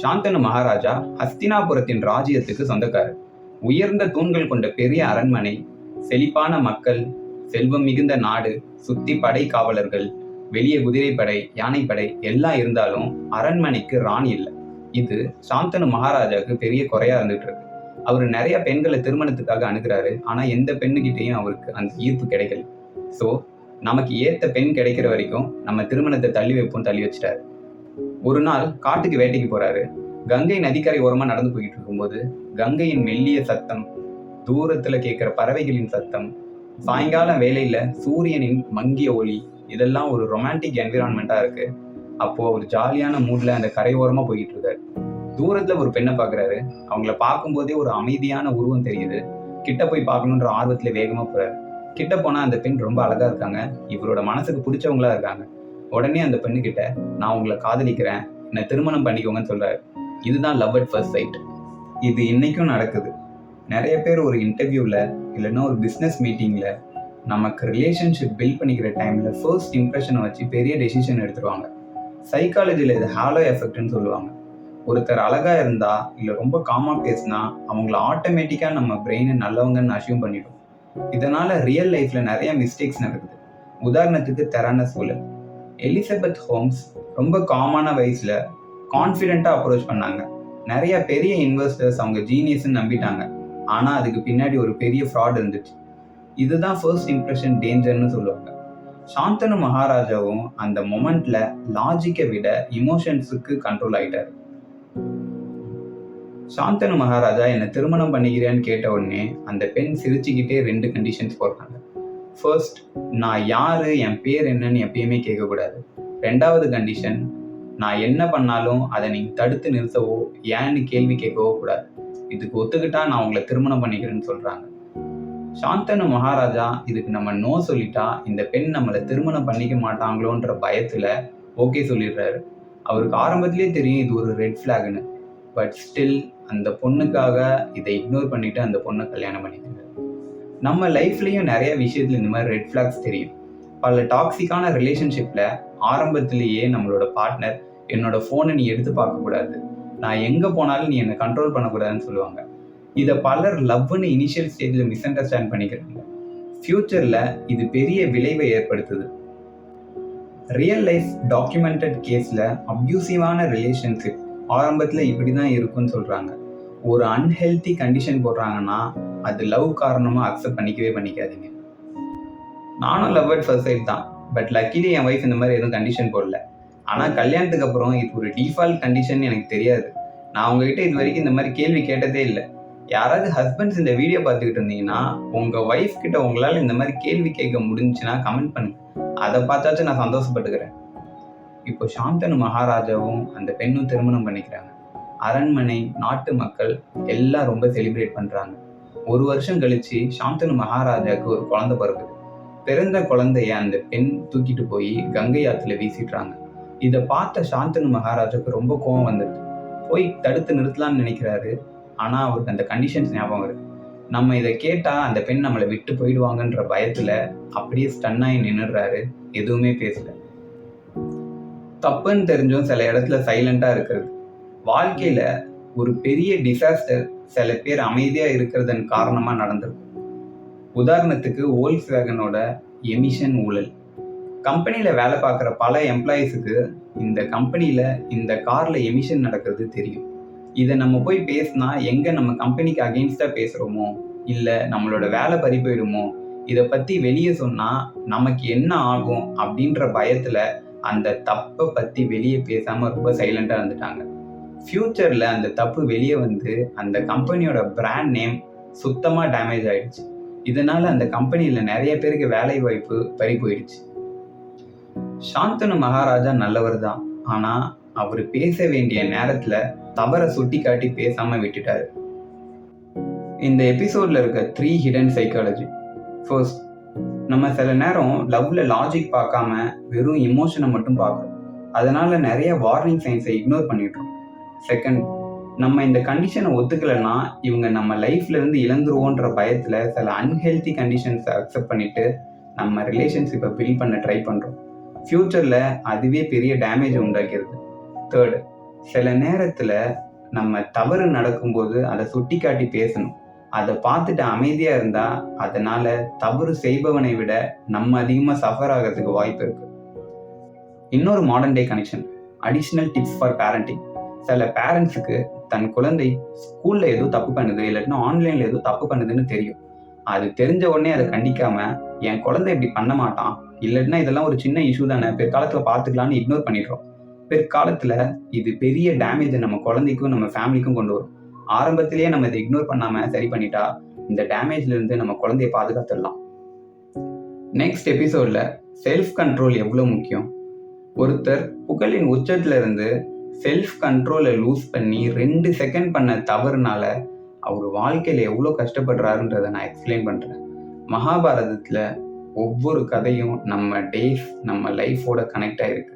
சாந்தனு மகாராஜா ஹஸ்தினாபுரத்தின் ராஜ்யத்துக்கு சொந்தக்காரர். உயர்ந்த தூண்கள் கொண்ட பெரிய அரண்மனை, செழிப்பான மக்கள், செல்வம் மிகுந்த நாடு, சுத்தி படை காவலர்கள், வெளியே குதிரைப்படை, யானைப்படை எல்லாம் இருந்தாலும் அரண்மனைக்கு ராணி இல்லை. இது சாந்தனு மகாராஜாவுக்கு பெரிய குறையா இருந்துட்டு இருக்கு. அவர் நிறைய பெண்களை திருமணத்துக்காக அணுகிறாரு. ஆனா எந்த பெண்ணுகிட்டையும் அவருக்கு அந்த ஈர்ப்பு கிடைக்கல. ஸோ நமக்கு ஏத்த பெண் கிடைக்கிற வரைக்கும் நம்ம திருமணத்தை தள்ளி வச்சிட்டாரு. ஒரு நாள் காட்டுக்கு வேட்டைக்கு போறாரு. கங்கை நதிக்கரை ஓரமா நடந்து போயிட்டு இருக்கும்போது கங்கையின் மெல்லிய சத்தம், தூரத்துல கேட்கிற பறவைகளின் சத்தம், சாயங்காலம் வேலையில சூரியனின் மங்கிய ஒளி, இதெல்லாம் ஒரு ரொமான்டிக் என்விரான்மெண்டா இருக்கு. அப்போ ஒரு ஜாலியான மூட்ல அந்த கரை ஓரமா போயிட்டு இருக்காரு. தூரத்துல ஒரு பெண்ணை பாக்குறாரு. அவங்கள பார்க்கும்போதே ஒரு அமைதியான உருவம் தெரியுது. கிட்ட போய் பார்க்கணுன்ற ஆர்வத்துல வேகமா போறாரு. கிட்ட போனா அந்த பெண் ரொம்ப அழகா இருக்காங்க. இவரோட மனசுக்கு பிடிச்சவங்களா இருக்காங்க. உடனே அந்த பெண்ணு கிட்ட, நான் உங்களை காதலிக்கிறேன், என்னை திருமணம் பண்ணிக்கோங்கன்னு சொல்றாரு. இதுதான் லவ் அட் ஃபர்ஸ்ட் சைட். இது இன்னைக்கும் நடக்குது. நிறைய பேர் ஒரு இன்டர்வியூல இல்லைன்னா ஒரு பிஸ்னஸ் மீட்டிங்ல நமக்கு ரிலேஷன்ஷிப் பில்ட் பண்ணிக்கிற டைம்ல ஃபர்ஸ்ட் இம்ப்ரெஷனை வச்சு பெரிய டெசிஷன் எடுத்துருவாங்க. சைக்காலஜியில் இது ஹாலோ எஃபெக்ட்னு சொல்லுவாங்க. ஒருத்தர் அழகா இருந்தா இல்லை ரொம்ப காமா பேசினா அவங்கள ஆட்டோமேட்டிக்கா நம்ம பிரெயினை நல்லவங்கன்னு அசியூம் பண்ணிடும். இதனால ரியல் லைஃப்ல நிறைய மிஸ்டேக்ஸ் நடக்குது. உதாரணத்துக்கு தெரான சூழல். எலிசபெத் ஹோம்ஸ் ரொம்ப காமான வயசுல கான்ஃபிடென்ட்டா அப்ரோச் பண்ணாங்க. நிறைய பெரிய இன்வெஸ்டர்ஸ் அவங்க ஜீனியஸ்ன்னு நம்பிட்டாங்க. ஆனா அதுக்கு பின்னாடி ஒரு பெரிய ஃப்ராட் இருந்துச்சு. இதுதான் ஃபர்ஸ்ட் இம்ப்ரெஷன் டேஞ்சர்னு சொல்லுவாங்க. சாந்தனு மகாராஜாவும் அந்த மொமெண்ட்ல லாஜிக்கை விட இமோஷன்ஸுக்கு கண்ட்ரோல் ஆயிட்டாரு. சாந்தனு மகாராஜா என்னை திருமணம் பண்ணிக்கிறேன்னு கேட்ட உடனே அந்த பெண் சிரிச்சுக்கிட்டே 2 கண்டிஷன்ஸ் போடுறாங்க. ஃபர்ஸ்ட், நான் யாரு, என் பேர் என்னன்னு எப்பயுமே கேட்கக்கூடாது. 2வது கண்டிஷன், நான் என்ன பண்ணாலும் அதை நீங்க தடுத்து நிறுத்தவோ ஏன்னு கேள்வி கேட்கவோ கூடாது. இதுக்கு ஒத்துக்கிட்டா நான் உங்களை திருமணம் பண்ணிக்கிறேன்னு சொல்றாங்க. சாந்தனு மகாராஜா இதுக்கு நம்ம நோ சொல்லிட்டா இந்த பெண் நம்மளை திருமணம் பண்ணிக்க மாட்டாங்களோன்ற பயத்துல ஓகே சொல்லிடுறாரு. அவருக்கு ஆரம்பத்திலே தெரியும் இது ஒரு ரெட் ஃபிளாக்னு. பட் ஸ்டில் அந்த பொண்ணுக்காக இதை இக்னோர் பண்ணிட்டு அந்த பொண்ணை கல்யாணம் பண்ணிக்கிறாரு. நம்ம லைஃப்லயும் நிறைய விஷயத்துல இந்த மாதிரி ரெட் ஃபிளாக்ஸ் தெரியும். பல டாக்ஸிக்கான ரிலேஷன்ஷிப்ல ஆரம்பத்திலேயே நம்மளோட பார்ட்னர், என்னோட ஃபோனை நீ எடுத்து பார்க்கக்கூடாது, நான் எங்க போனாலும் நீ என்னை கண்ட்ரோல் பண்ணக்கூடாதுன்னு சொல்லுவாங்க. இதை பலர் லவ்னு இனிஷியல் ஸ்டேஜில் மிஸ் அண்டர்ஸ்டாண்ட் பண்ணிக்கிறாங்க. ஃபியூச்சர்ல இது பெரிய விளைவை ஏற்படுத்துது. ரியல் லைஃப் டாக்குமெண்டட் கேஸ்ல அப்யூசிவான ரிலேஷன்ஷிப் ஆரம்பத்தில் இப்படிதான் இருக்குன்னு சொல்றாங்க. ஒரு அன்ஹெல்தி கண்டிஷன் போடுறாங்கன்னா அது லவ் காரணமா அக்செப்ட் பண்ணிக்காதீங்க. நானும் லவ் அட் ஃபர்ஸ்ட் சைட் தான். பட் லக்கிலி என் ஒய்ஃப் இந்த மாதிரி எதுவும் கண்டிஷன் போடல. ஆனா கல்யாணத்துக்கு அப்புறம் இது ஒரு டிஃபால்ட் கண்டிஷன் எனக்கு தெரியாது. நான் உங்ககிட்ட இது வரைக்கும் இந்த மாதிரி கேள்வி கேட்டதே இல்லை. யாராவது ஹஸ்பண்ட்ஸ் இந்த வீடியோ பார்த்துக்கிட்டு இருந்தீங்கன்னா உங்க ஒய்ஃப் கிட்ட உங்களால இந்த மாதிரி கேள்வி கேட்க முடிஞ்சுன்னா கமெண்ட் பண்ணுங்க. அதை பார்த்தாச்சும் நான் சந்தோஷப்பட்டுக்கிறேன். இப்போ சாந்தனு மகாராஜாவும் அந்த பெண்ணும் திருமணம் பண்ணிக்கிறாங்க. அரண்மனை, நாட்டு மக்கள் எல்லாம் ரொம்ப செலிப்ரேட் பண்றாங்க. 1 வருஷம் கழிச்சு சாந்தனு மகாராஜாவுக்கு ஒரு குழந்தை பிறகுது. பிறந்த குழந்தைய அந்த பெண் தூக்கிட்டு போய் கங்கை ஆத்துல வீசிடுறாங்க. இதை பார்த்த சாந்தனு மகாராஜாவுக்கு ரொம்ப கோபம் வந்துடுது. போய் தடுத்து நிறுத்தலாம்னு நினைக்கிறாரு. ஆனா அவருக்கு அந்த கண்டிஷன்ஸ் ஞாபகம் இருக்கு. நம்ம இதை கேட்டா அந்த பெண் நம்மளை விட்டு போயிடுவாங்கன்ற பயத்துல அப்படியே ஸ்டன்னாகி நின்னுடுறாரு. எதுவுமே பேசல. தப்புன்னு தெரிஞ்சும் சில இடத்துல சைலண்டா இருக்கிறது. வாழ்க்கையில ஒரு பெரிய டிசாஸ்டர் சில பேர் அமைதியா இருக்கிறதன் காரணமா நடந்திருக்கும். உதாரணத்துக்கு வோல்க்ஸ்வேகனோட எமிஷன் ஊழல். கம்பெனியில வேலை பார்க்குற பல எம்ப்ளாயீஸுக்கு இந்த கம்பெனியில இந்த கார்ல எமிஷன் நடக்கிறது தெரியும். இதை நம்ம போய் பேசினா எங்க நம்ம கம்பெனிக்கு அகெயின்ஸ்டா பேசுறோமோ இல்ல நம்மளோட வேலை பறி போயிடுமோ, இதை பத்தி வெளியே சொன்னா நமக்கு என்ன ஆகும் அப்படின்ற பயத்துல அந்த தப்பை பத்தி வெளியே பேசாம ரொம்ப சைலண்டா இருந்துட்டாங்க. ஃபியூச்சர்ல அந்த தப்பு வெளியே வந்து அந்த கம்பெனியோட பிராண்ட் நேம் சுத்தமா டேமேஜ் ஆயிடுச்சு. இதனால அந்த கம்பெனியில நிறைய பேருக்கு வேலை வாய்ப்பு பறி போயிடுச்சு. சாந்தனு மகாராஜா நல்லவர் தான். ஆனா அவர் பேச வேண்டிய நேரத்துல தவறை சுட்டி காட்டி பேசாம விட்டுட்டாரு. இந்த எபிசோட்ல இருக்க 3 ஹிடன் சைக்காலஜி. ஃபர்ஸ்ட், நம்ம சில நேரம் லவ்ல லாஜிக் பார்க்காம வெறும் இமோஷனை மட்டும் பார்க்குறோம். அதனால நிறைய வார்னிங் சைன்ஸை இக்னோர் பண்ணிடுறோம். செகண்ட், நம்ம இந்த கண்டிஷனை ஒத்துக்கலைன்னா இவங்க நம்ம லைஃப்ல இருந்து இழந்துருவோன்ற பயத்துல சில அன்ஹெல்தி கண்டிஷன்ஸை அக்செப்ட் பண்ணிட்டு நம்ம ரிலேஷன்ஷிப்பை பில்ட் பண்ண ட்ரை பண்றோம். ஃபியூச்சர்ல அதுவே பெரிய டேமேஜ் உண்டாக்கிறது. தேர்ட், சில நேரத்தில் நம்ம தவறு நடக்கும்போது அதை சுட்டி காட்டி பேசணும். அதை பார்த்துட்டு அமைதியாக இருந்தால் அதனால் தவறு செய்பவனை விட நம்ம அதிகமாக சஃபர் ஆகிறதுக்கு வாய்ப்பு இருக்குது. இன்னொரு modern day connection, additional tips for parenting. சில பேரண்ட்ஸுக்கு தன் குழந்தை ஸ்கூலில் ஏதோ தப்பு பண்ணுது, இல்லாட்டினா ஆன்லைனில் ஏதோ தப்பு பண்ணுதுன்னு தெரியும். அது தெரிஞ்ச உடனே அதை கண்டிக்காம, என் குழந்தை இப்படி பண்ண மாட்டான், இல்லாட்டினா இதெல்லாம் ஒரு சின்ன இஷ்யூ தானே, பிற்காலத்தில் பார்த்துக்கலான்னு இக்னோர் பண்ணிடுறோம். பிற்காலத்தில் இது பெரிய டேமேஜை நம்ம குழந்தைக்கும் நம்ம ஃபேமிலிக்கும் கொண்டு வரும். ஆரம்பத்திலேயே நம்ம இதை இக்னோர் பண்ணாமல் சரி பண்ணிட்டா இந்த டேமேஜ்லேருந்து நம்ம குழந்தைய பாதுகாத்துடலாம். நெக்ஸ்ட் எபிசோடில் செல்ஃப் கண்ட்ரோல் எவ்வளோ முக்கியம், ஒருத்தர் புகழின் உச்சத்துல இருந்து செல்ஃப் கண்ட்ரோலை லூஸ் பண்ணி 2 செகண்ட் பண்ண தவறுனால அவர் வாழ்க்கையில் எவ்வளோ கஷ்டப்படுறாருன்றதை நான் எக்ஸ்பிளைன் பண்ணுறேன். மகாபாரதத்தில் ஒவ்வொரு கதையும் நம்ம டேஸ், நம்ம லைஃபோட கனெக்ட் ஆகிருக்கு.